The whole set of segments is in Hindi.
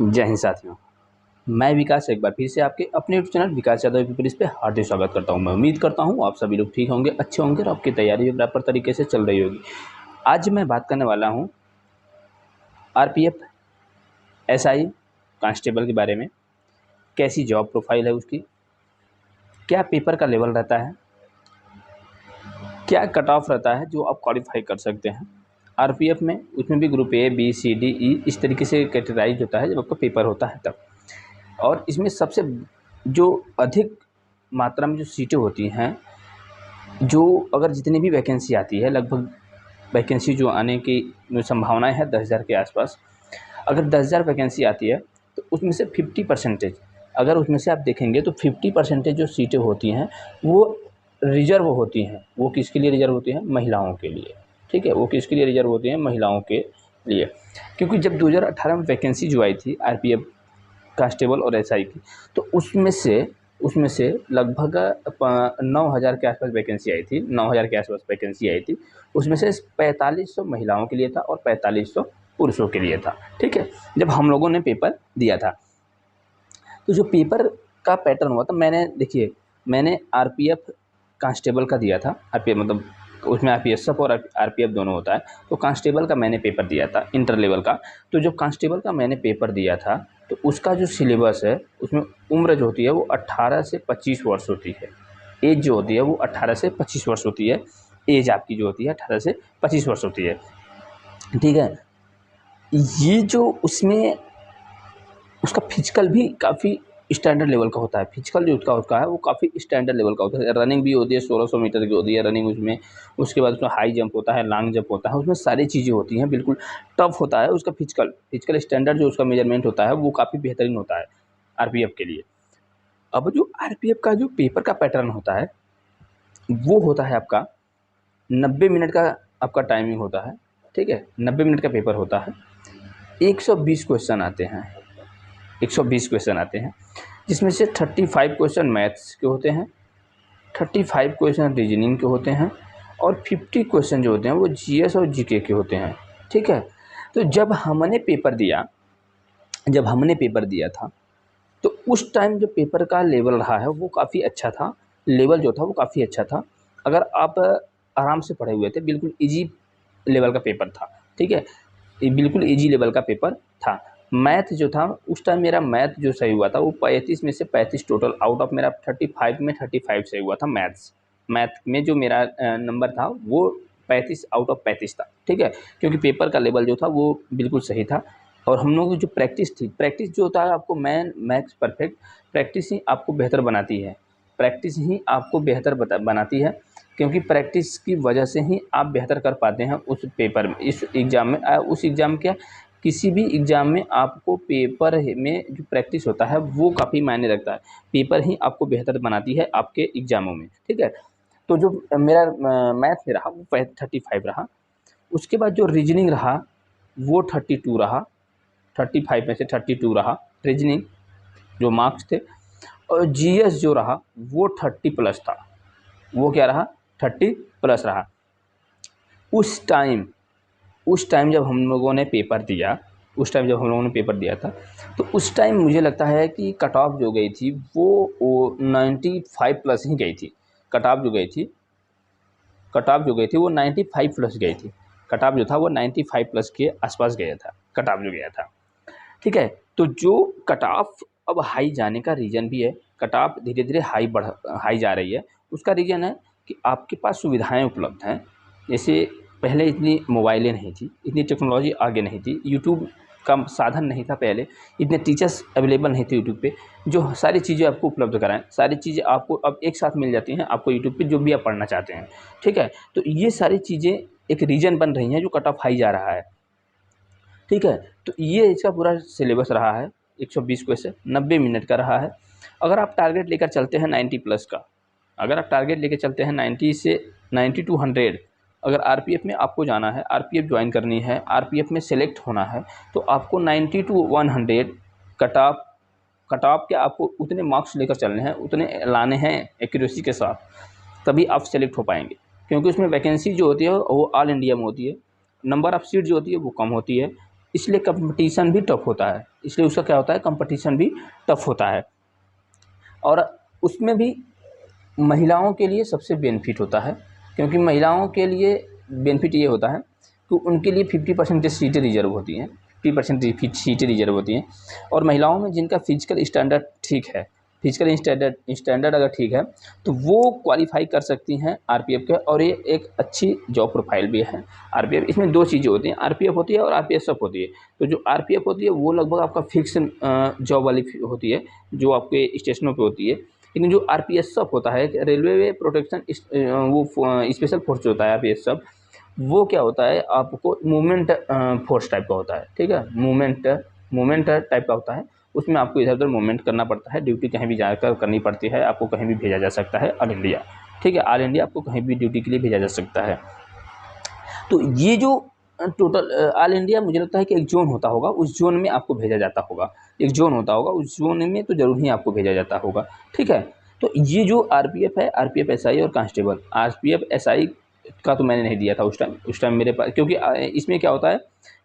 जय हिंद साथियों, मैं विकास एक बार फिर से आपके अपने यूट्यूब चैनल विकास यादव पीपल इस पे हार्दिक स्वागत करता हूं। मैं उम्मीद करता हूं आप सभी लोग ठीक होंगे, अच्छे होंगे और आपकी तैयारी बराबर तरीके से चल रही होगी। आज मैं बात करने वाला हूं आरपीएफ एसआई कांस्टेबल के बारे में। कैसी जॉब प्रोफाइल है उसकी, क्या पेपर का लेवल रहता है, क्या कट ऑफ रहता है जो आप क्वालिफाई कर सकते हैं आरपीएफ में। उसमें भी group A B C D E इस तरीके से कैटेगराइज होता है जब आपका पेपर होता है तब। और इसमें सबसे जो अधिक मात्रा में जो सीटें होती हैं, जो अगर जितनी भी वैकेंसी आती है, लगभग वैकेंसी जो आने की संभावनाएं है 10,000 के आसपास। अगर 10,000 वैकेंसी आती है तो उसमें से 50%, अगर उसमें से आप देखेंगे तो 50% जो सीटें होती हैं वो रिजर्व होती हैं। वो किसके लिए रिजर्व होती हैं? महिलाओं के लिए। ठीक है, वो किसके लिए रिजर्व होती हैं? महिलाओं के लिए। क्योंकि जब 2018 में वैकेंसी जो आई थी आरपीएफ कांस्टेबल और एसआई की, तो उसमें से लगभग 9,000 के आसपास वैकेंसी आई थी। 9,000 के आसपास वैकेंसी आई थी। उसमें से 4500 महिलाओं के लिए था और 4500 पुरुषों के लिए था। ठीक है, जब हम लोगों ने पेपर दिया था तो जो पेपर का पैटर्न हुआ था, मैंने आरपीएफ कांस्टेबल का दिया था। आरपीएफ मतलब उसमें आरपीएसएफ और आरपीएफ दोनों होता है। तो कांस्टेबल का मैंने पेपर दिया था, इंटर लेवल का। तो जो कांस्टेबल का मैंने पेपर दिया था तो उसका जो सिलेबस है उसमें उम्र जो होती है वो 18 से 25 वर्ष होती है। एज जो होती है वो 18 से 25 वर्ष होती है। एज आपकी जो होती है 18 से 25 वर्ष होती है। ठीक है, ये जो उसमें उसका फिजिकल भी काफ़ी स्टैंडर्ड लेवल का होता है। फिजिकल जो उसका है वो काफ़ी स्टैंडर्ड लेवल का होता है। रनिंग भी होती है, 1600 मीटर की होती है रनिंग उसमें। उसके बाद उसमें हाई जंप होता है, लॉन्ग जंप होता है, उसमें सारी चीज़ें होती हैं। बिल्कुल टफ होता है उसका फिजिकल स्टैंडर्ड जो उसका मेजरमेंट होता है वो काफ़ी बेहतरीन होता है आरपीएफ के लिए। अब जो आरपीएफ का जो पेपर का पैटर्न होता है वो होता है आपका 90 मिनट का आपका टाइमिंग होता है। ठीक है, 90 मिनट का पेपर होता है। 120 क्वेश्चन आते हैं, 120 क्वेश्चन आते हैं, जिसमें से 35 क्वेश्चन मैथ्स के होते हैं, 35 क्वेश्चन रीजनिंग के होते हैं और 50 क्वेश्चन जो होते हैं वो जीएस और जीके के होते हैं। ठीक है, तो जब हमने पेपर दिया था तो उस टाइम जो पेपर का लेवल रहा है वो काफ़ी अच्छा था। लेवल जो था वो काफ़ी अच्छा था। अगर आप आराम से पढ़े हुए थे, बिल्कुल ईजी लेवल का पेपर था। ठीक है, ये बिल्कुल ईजी लेवल का पेपर था। मैथ जो था उस टाइम, मेरा मैथ जो सही हुआ था वो 35 में से 35 टोटल आउट ऑफ मेरा 35 में 35 सही हुआ था। मैथ में जो मेरा नंबर था वो 35 आउट ऑफ 35 था। ठीक है, क्योंकि पेपर का लेवल जो था वो बिल्कुल सही था। और हम लोगों की जो प्रैक्टिस जो होता है, आपको मैथ्स परफेक्ट प्रैक्टिस ही आपको बेहतर बनाती है। प्रैक्टिस ही आपको बेहतर बनाती है, क्योंकि प्रैक्टिस की वजह से ही आप बेहतर कर पाते हैं उस पेपर में, इस एग्ज़ाम में। उस एग्ज़ाम क्या, किसी भी एग्ज़ाम में आपको पेपर में जो प्रैक्टिस होता है वो काफ़ी मायने रखता है। पेपर ही आपको बेहतर बनाती है आपके एग्ज़ामों में। ठीक है, तो जो मेरा मैथ में रहा वो 35 रहा। उसके बाद जो रीजनिंग रहा वो 32 रहा। 35 में से 32 रहा रीजनिंग जो मार्क्स थे। और जीएस जो रहा वो 30 प्लस था। वो क्या रहा? 30 प्लस रहा। उस टाइम जब हम लोगों ने पेपर दिया था तो उस टाइम मुझे लगता है कि कट ऑफ जो गई थी वो 95 प्लस ही गई थी। कट ऑफ जो गई थी वो 95 प्लस गई थी। कट ऑफ जो था वो 95 प्लस के आसपास गया था, कट ऑफ जो गया था। ठीक है, तो जो कट ऑफ अब हाई जाने का रीज़न भी है। कट ऑफ धीरे धीरे हाई जा रही है। उसका रीज़न है कि आपके पास सुविधाएं उपलब्ध हैं। जैसे पहले इतनी मोबाइलें नहीं थी, इतनी टेक्नोलॉजी आगे नहीं थी, यूट्यूब का साधन नहीं था पहले, इतने टीचर्स अवेलेबल नहीं थे यूट्यूब पे जो सारी चीज़ें आपको उपलब्ध कराएं। सारी चीज़ें आपको अब एक साथ मिल जाती हैं आपको यूट्यूब पे, जो भी आप पढ़ना चाहते हैं। ठीक है, तो ये सारी चीज़ें एक रीज़न बन रही हैं जो कट ऑफ हाई जा रहा है। ठीक है, तो ये इसका पूरा सिलेबस रहा है। 120 क्वेश्चन 90 मिनट का रहा है। अगर आप टारगेट लेकर चलते हैं 90 प्लस का, अगर आप टारगेट लेकर चलते हैं 90 से 90 टू 100, अगर आरपीएफ में आपको जाना है, आरपीएफ ज्वाइन करनी है, आरपीएफ में सेलेक्ट होना है, तो आपको 90 टू 100 कट ऑफ के आपको उतने मार्क्स लेकर चलने हैं, उतने लाने हैं एक्यूरेसी के साथ, तभी आप सेलेक्ट हो पाएंगे। क्योंकि उसमें वैकेंसी जो होती है वो ऑल इंडिया में होती है, नंबर ऑफ़ सीट जो होती है वो कम होती है। इसलिए कंपटीशन भी टफ होता है, इसलिए उसका क्या होता है, कंपटीशन भी टफ होता है। और उसमें भी महिलाओं के लिए सबसे बेनिफिट होता है, क्योंकि महिलाओं के लिए बेनिफिट ये होता है कि उनके लिए 50% सीटें रिजर्व होती हैं, 50% सीटें रिजर्व होती हैं। और महिलाओं में जिनका फिजिकल स्टैंडर्ड ठीक है, फिजिकल स्टैंडर्ड अगर ठीक है तो वो क्वालिफाई कर सकती हैं आरपीएफ के, और ये एक अच्छी जॉब प्रोफाइल भी है आरपीएफ। इसमें दो चीज़ें होती हैं, आरपीएफ होती है और आरपीएफ होती है। तो जो आरपीएफ होती है वो लगभग आपका फिक्स जॉब वाली होती है, जो आपके स्टेशनों पे होती है। लेकिन जो आरपीएफ होता है, रेलवे प्रोटेक्शन वो स्पेशल फोर्स होता है आरपीएफ, वो क्या होता है, आपको मूवमेंट फोर्स टाइप का होता है, ठीक है, मूवमेंट टाइप का होता है। उसमें आपको इधर उधर मूवमेंट करना पड़ता है, ड्यूटी कहीं भी जाकर करनी पड़ती है, आपको कहीं भी भेजा जा सकता है, ऑल इंडिया, ठीक है, ऑल इंडिया आपको कहीं भी ड्यूटी के लिए भेजा जा सकता है। तो ये जो टोटल ऑल इंडिया, मुझे लगता है कि एक जोन होता होगा, उस जोन में आपको भेजा जाता होगा, एक जोन होता होगा, उस जोन में तो जरूर ही आपको भेजा जाता होगा, ठीक है। तो ये जो आरपीएफ है, आरपीएफ एसआई और कांस्टेबल, आरपीएफ एसआई का तो मैंने नहीं दिया था उस टाइम मेरे पास, क्योंकि इसमें क्या होता है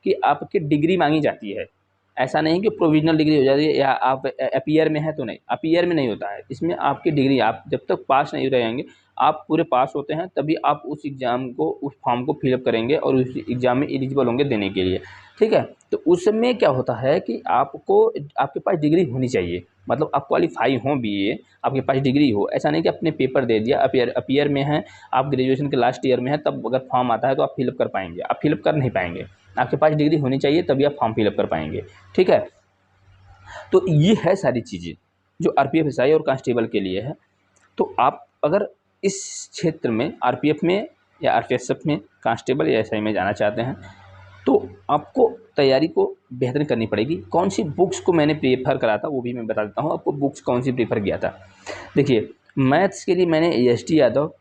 कि आपकी डिग्री मांगी जाती है। ऐसा नहीं कि प्रोविजनल डिग्री हो जाती है या आप अपीयर में है तो नहीं, अपीयर में नहीं होता है, इसमें आपकी डिग्री, आप जब तक पास नहीं रहेंगे, आप पूरे पास होते हैं तभी आप उस एग्ज़ाम को, उस फॉर्म को फिलअप करेंगे और उस एग्ज़ाम में एलिजिबल होंगे देने के लिए, ठीक है। तो उसमें क्या होता है कि आपको, आपके पास डिग्री होनी चाहिए, मतलब आप क्वालिफाई हों बीए, आपके पास डिग्री हो। ऐसा नहीं कि आपने पेपर दे दिया, अपीयर में हैं, आप ग्रेजुएशन के लास्ट ईयर में हैं, तब अगर फॉर्म आता है तो आप फिलअप कर पाएंगे, आप फिलअप कर नहीं पाएंगे, आपके पास डिग्री होनी चाहिए तभी आप फॉर्म फिलअप कर पाएंगे, ठीक है। तो ये है सारी चीज़ें जो आरपीएफ एसआई और कांस्टेबल के लिए है। तो आप अगर इस क्षेत्र में आरपीएफ में या आरपीएफ में, कांस्टेबल या एसआई में जाना चाहते हैं तो आपको तैयारी को बेहतर करनी पड़ेगी। कौन सी बुक्स को मैंने प्रेफर करा था वो भी मैं बता देता हूँ आपको, बुक्स कौन सी प्रेफर किया था। देखिए, मैथ्स के लिए मैंने एस.टी. यादव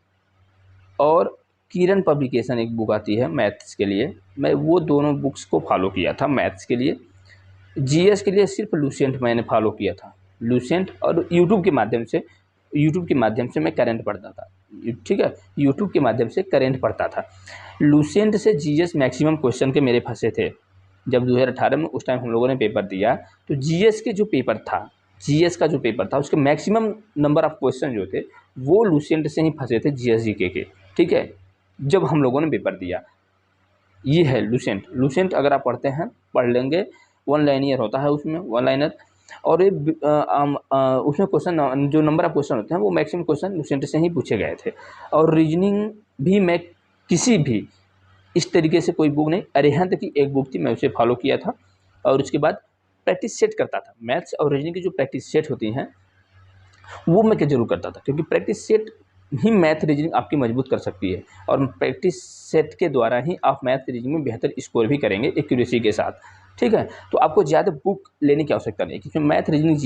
और किरण पब्लिकेशन एक बुक आती है मैथ्स के लिए, मैं वो दोनों बुक्स को फॉलो किया था मैथ्स के लिए। जीएस के लिए सिर्फ लूसेंट मैंने फॉलो किया था, लूसेंट, और यूट्यूब के माध्यम से मैं करंट पढ़ता था, ठीक है, यूट्यूब के माध्यम से करंट पढ़ता था। लूसेंट से जीएस मैक्सिमम क्वेश्चन के मेरे फंसे थे। जब 2018 में उस टाइम हम लोगों ने पेपर दिया तो जीएस के जो पेपर था, जीएस का जो पेपर था उसके मैक्सिमम नंबर ऑफ क्वेश्चन जो थे वो लूसेंट से ही फंसे थे, जीएस जीके के, ठीक है, जब हम लोगों ने पेपर दिया। ये है लूसेंट अगर आप पढ़ते हैं, पढ़ लेंगे, वन लाइनियर होता है उसमें, वन लाइनर, और ये उसमें क्वेश्चन, जो नंबर ऑफ क्वेश्चन होते हैं वो मैक्सिमम क्वेश्चन लूसेंट से ही पूछे गए थे। और रीजनिंग भी मैं किसी भी इस तरीके से कोई बुक नहीं, अरिहंत की एक बुक थी, मैं उसे फॉलो किया था, और उसके बाद प्रैक्टिस सेट करता था। मैथ्स और रीजनिंग की जो प्रैक्टिस सेट होती हैं वो मैं क्या जरूर करता था, क्योंकि प्रैक्टिस सेट ही मैथ रीजनिंग आपकी मजबूत कर सकती है, और प्रैक्टिस सेट के द्वारा ही आप मैथ रीजनिंग में बेहतर स्कोर भी करेंगे एक्यूरेसी के साथ, ठीक है। तो आपको ज़्यादा बुक लेने की आवश्यकता नहीं, क्योंकि मैथ रीजनिंग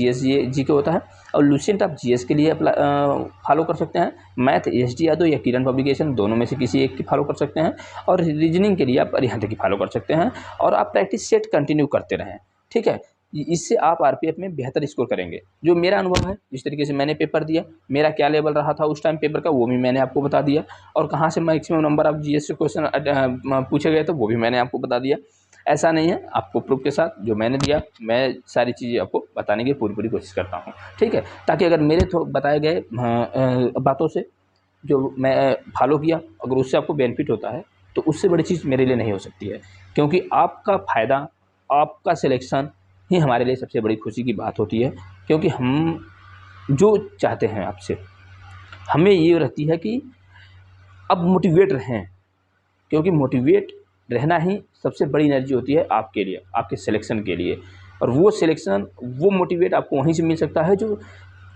जीके होता है, और लूसेंट आप जीएस के लिए फॉलो कर सकते हैं, मैथ एस.डी. यादव या किरण पब्लिकेशन दोनों में से किसी एक की फॉलो कर सकते हैं, और रीजनिंग के लिए आप अरिहंत की फॉलो कर सकते हैं, और आप प्रैक्टिस सेट कंटिन्यू करते रहें, ठीक है। इससे आप आरपीएफ में बेहतर स्कोर करेंगे। जो मेरा अनुभव है, जिस तरीके से मैंने पेपर दिया, मेरा क्या लेवल रहा था उस टाइम पेपर का, वो भी मैंने आपको बता दिया, और कहाँ से मैक्सिमम नंबर ऑफ जीएस से क्वेश्चन पूछे गए थे वो भी मैंने आपको बता दिया। ऐसा नहीं है, आपको प्रूफ के साथ जो मैंने दिया, मैं सारी चीज़ें आपको बताने की पूरी कोशिश करता हूँ, ठीक है, ताकि अगर मेरे बताए गए बातों से जो मैं फॉलो किया, अगर उससे आपको बेनिफिट होता है तो उससे बड़ी चीज़ मेरे लिए नहीं हो सकती है, क्योंकि आपका फ़ायदा, आपका सिलेक्शन ही हमारे लिए सबसे बड़ी खुशी की बात होती है। क्योंकि हम जो चाहते हैं आपसे, हमें ये रहती है कि अब मोटिवेट रहें, क्योंकि मोटिवेट रहना ही सबसे बड़ी एनर्जी होती है आपके लिए, आपके सिलेक्शन के लिए। और वो सिलेक्शन, वो मोटिवेट आपको वहीं से मिल सकता है जो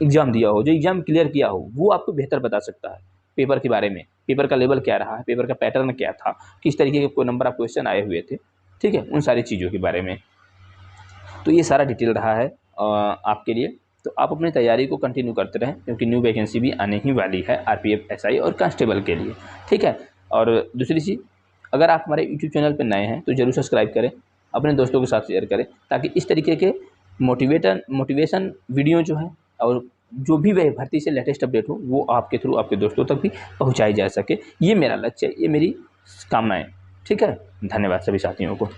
एग्ज़ाम दिया हो, जो एग्ज़ाम क्लियर किया हो, वो आपको बेहतर बता सकता है पेपर के बारे में, पेपर का लेवल क्या रहा है, पेपर का पैटर्न क्या था, किस तरीके के कोई नंबर ऑफ क्वेश्चन आए हुए थे, ठीक है, उन सारी चीज़ों के बारे में। तो ये सारा डिटेल रहा है आपके लिए। तो आप अपनी तैयारी को कंटिन्यू करते रहें, क्योंकि न्यू वैकेंसी भी आने ही वाली है आरपीएफ, एसआई और कांस्टेबल के लिए, ठीक है। और दूसरी चीज़, अगर आप हमारे यूट्यूब चैनल पर नए हैं तो ज़रूर सब्सक्राइब करें, अपने दोस्तों के साथ शेयर करें, ताकि इस तरीके के मोटिवेशन वीडियो जो है और जो भी वह भर्ती से लेटेस्ट अपडेट हो वो आपके थ्रू आपके दोस्तों तक भी पहुँचाई जा सके। ये मेरा लक्ष्य है, ये मेरी कामना है, ठीक है। धन्यवाद सभी साथियों को।